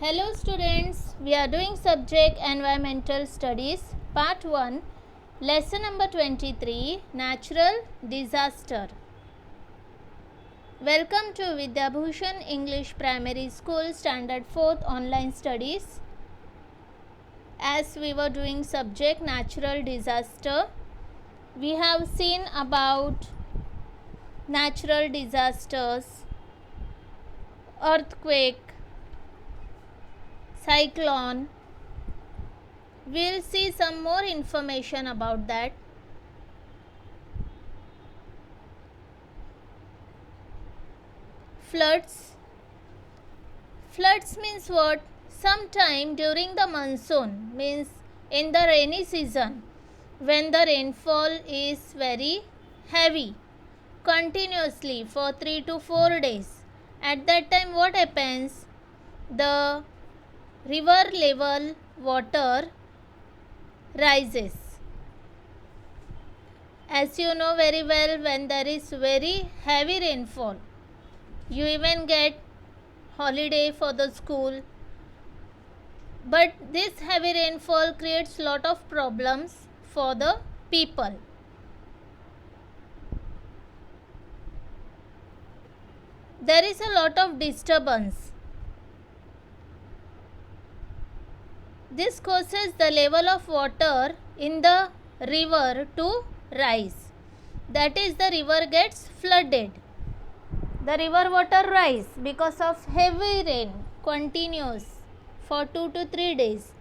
Hello students, we are doing subject Environmental Studies Part 1, Lesson number 23, Natural Disaster. Welcome to Vidyabhushan English Primary School Standard 4th Online Studies. As we were doing subject Natural Disaster, we have seen about natural disasters, earthquake, cyclone. We'll see some more information about that. Floods. Floods means what? Sometime during the monsoon, means in the rainy season, when the rainfall is very heavy continuously for 3 to 4 days. At that time what happens? The river level water rises. As you know very well, when there is very heavy rainfall, you even get holiday for the school. But this heavy rainfall creates lot of problems for the people. There is a lot of disturbance. This causes the level of water in the river to rise. That is, the river gets flooded. The river water rise because of heavy rain continuous for 2 to 3 days,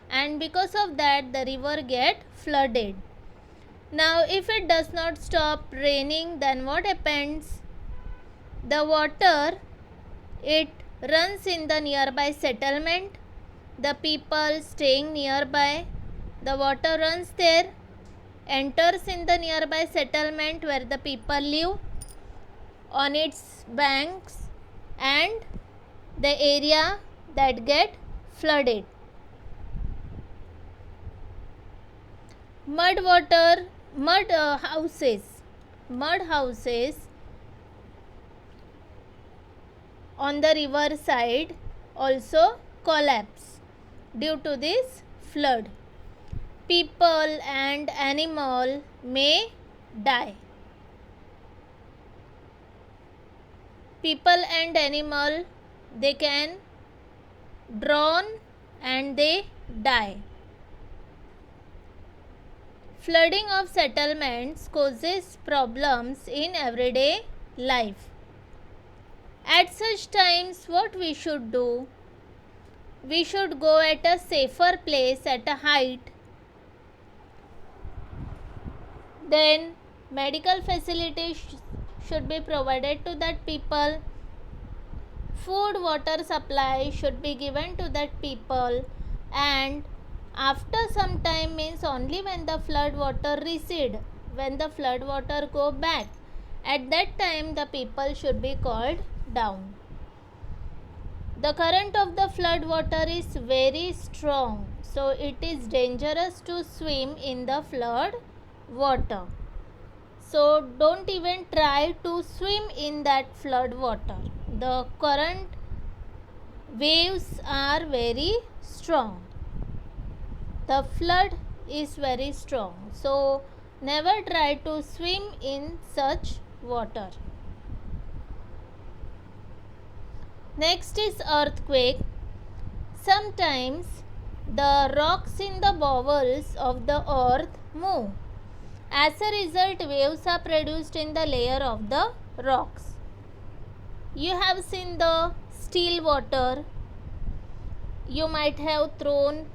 and because of that the river get flooded. Now if it does not stop raining, then what happens? The water, it runs in the nearby settlement. The people staying nearby, the water runs there, enters in the nearby settlement where the people live, on its banks, and the area that get flooded. Mud houses on the river side also collapse due to this flood. People and animal may die. People and animal, they can drown and they die. Flooding of settlements causes problems in everyday life. At such times, what we should do? We should go at a safer place, at a height. Then medical facilities should be provided to that people. Food, water supply should be given to that people, and after some time, means only when the flood water recede, when the flood water go back, at that time the people should be called down. The current of the flood water is very strong, so it is dangerous to swim in the flood water. So don't even try to swim in that flood water. The current waves are very strong. The flood is very strong. So never try to swim in such water. Next is earthquake. Sometimes the rocks in the bowels of the earth move. As a result, waves are produced in the layer of the rocks. You have seen the still water. You might have thrown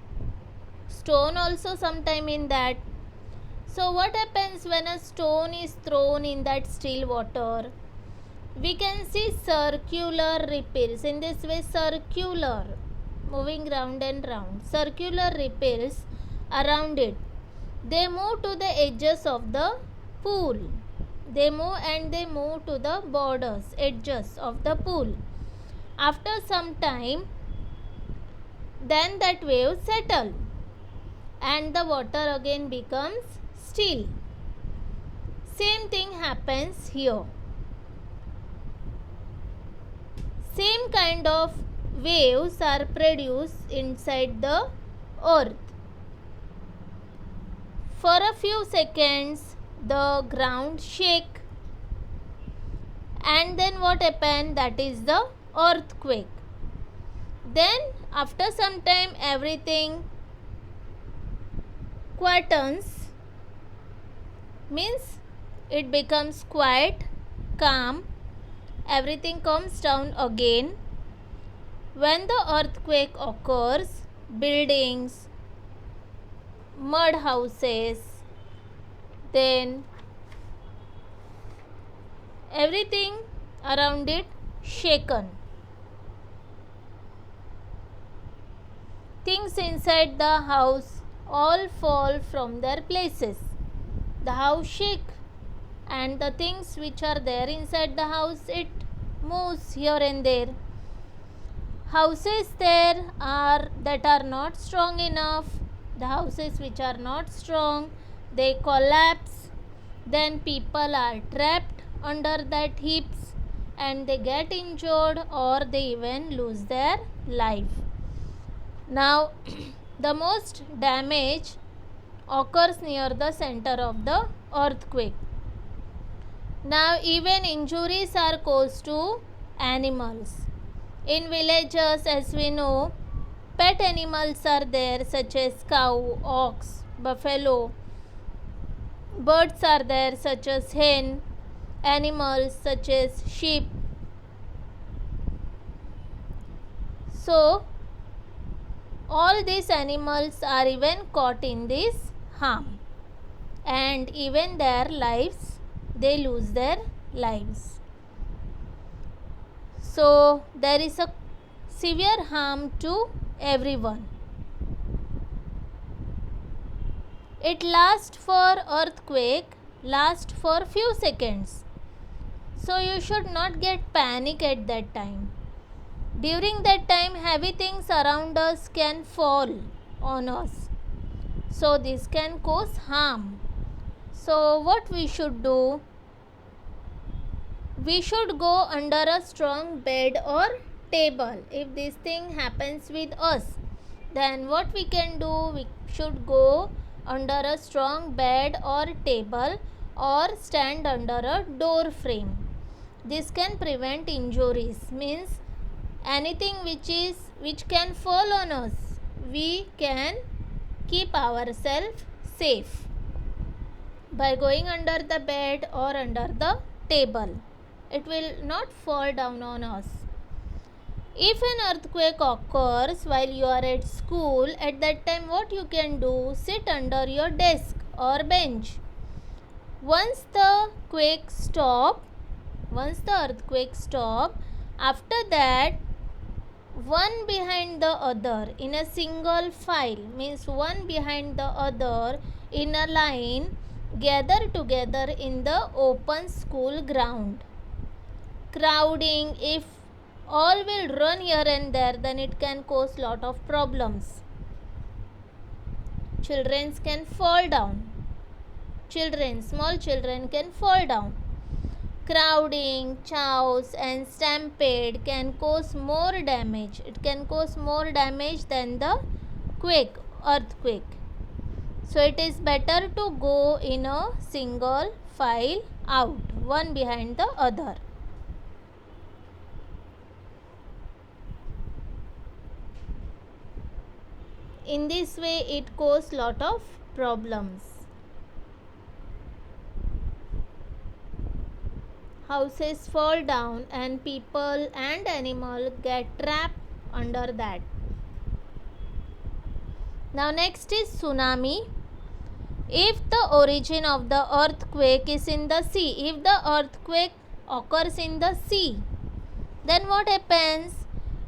stone also sometime in that. So what happens when a stone is thrown in that still water? We can see circular ripples. In this way, circular, moving round and round, circular ripples around it. They move to the edges of the pool. They move and they move to the borders, edges of the pool. After some time, then that wave settle and the water again becomes still. Same thing happens here. Same kind of waves are produced inside the earth. For a few seconds, the ground shake, and then what happened? That is the earthquake. Then after some time, everything quietens, means it becomes quiet, calm, everything comes down again. When the earthquake occurs, buildings, mud houses, then everything around it shaken. Things inside the house all fall from their places. The house shake, and the things which are there inside the house, it moves here and there. Houses there are that are not strong enough, the houses which are not strong, they collapse. Then people are trapped under that heaps, and they get injured or they even lose their life. Now the most damage occurs near the center of the earthquake. Now even injuries are caused to animals. In villages, as we know, pet animals are there such as cow, ox, buffalo. Birds are there such as hen, animals such as sheep. So all these animals are even caught in this harm, and even their lives, they lose their lives. So there is a severe harm to everyone. It lasts for few seconds. So you should not get panic at that time. During that time, heavy things around us can fall on us. So this can cause harm. So what we should do? We should go under a strong bed or table. If this thing happens with us, then what we can do? We should go under a strong bed or table, or stand under a door frame. This can prevent injuries, means anything which can fall on us, we can keep ourselves safe by going under the bed or under the table. It will not fall down on us. If an earthquake occurs while you are at school, at that time what you can do? Sit under your desk or bench. Once the earthquake stop, after that, one behind the other in a single file, means one behind the other in a line, gather together in the open school ground. Crowding, if all will run here and there, then it can cause lot of problems. Children can fall down. Small children can fall down. Crowding, chaos and stampede can cause more damage. It can cause more damage than the earthquake. So it is better to go in a single file out, one behind the other. In this way, it causes lot of problems. Houses fall down and people and animals get trapped under that. Now next is tsunami. If the origin of the earthquake is in the sea, if the earthquake occurs in the sea, then what happens?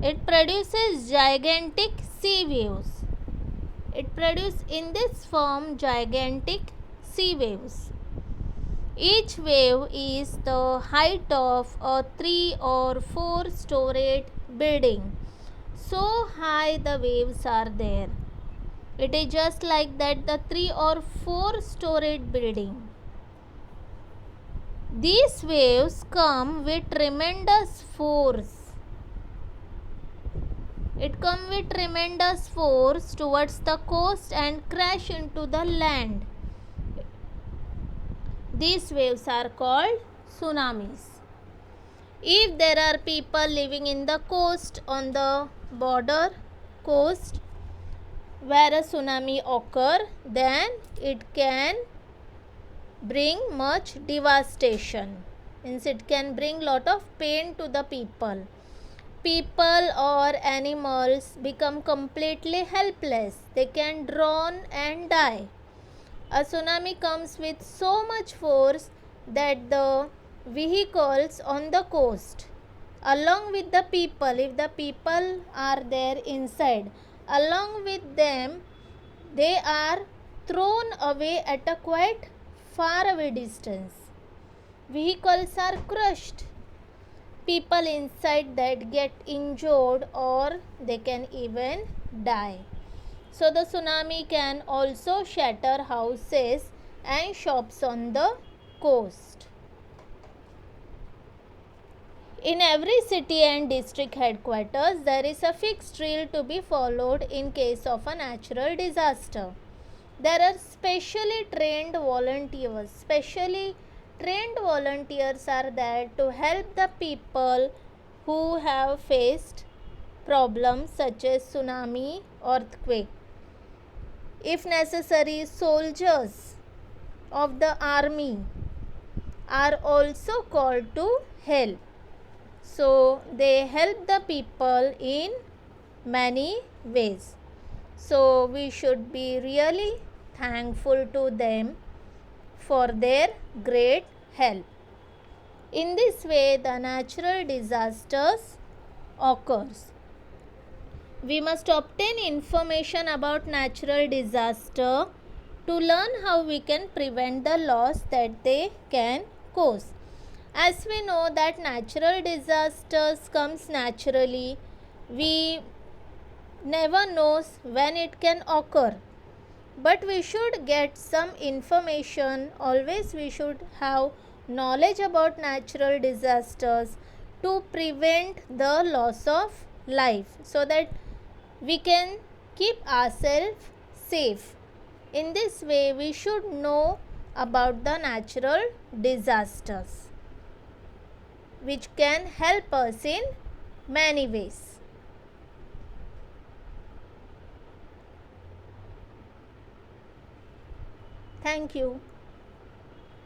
It produces gigantic sea waves. It produces in this form gigantic sea waves. Each wave is the height of a 3 or 4 storied building. So high the waves are there. It is just like that, the 3 or 4 storied building. These waves come with tremendous force. It come with tremendous force towards the coast and crash into the land. These waves are called tsunamis. If there are people living in the coast, on the border coast where a tsunami occur, then it can bring much devastation. Means it can bring lot of pain to the people. People or animals become completely helpless. They can drown and die. A tsunami comes with so much force that the vehicles on the coast, along with the people, if the people are there inside, along with them, they are thrown away at a quite far away distance. Vehicles are crushed. People inside that get injured or they can even die. So the tsunami can also shatter houses and shops on the coast. In every city and district headquarters, there is a fixed drill to be followed in case of a natural disaster. There are specially trained volunteers. Specially trained volunteers are there to help the people who have faced problems such as tsunami, earthquake. If necessary, soldiers of the army are also called to help. So they help the people in many ways. So we should be really thankful to them for their great help. In this way, the natural disasters occurs. We must obtain information about natural disaster to learn how we can prevent the loss that they can cause. As we know that natural disasters comes naturally, we never knows when it can occur. But we should get some information. Always we should have knowledge about natural disasters to prevent the loss of life, so that we can keep ourselves safe. In this way, we should know about the natural disasters, which can help us in many ways. Thank you.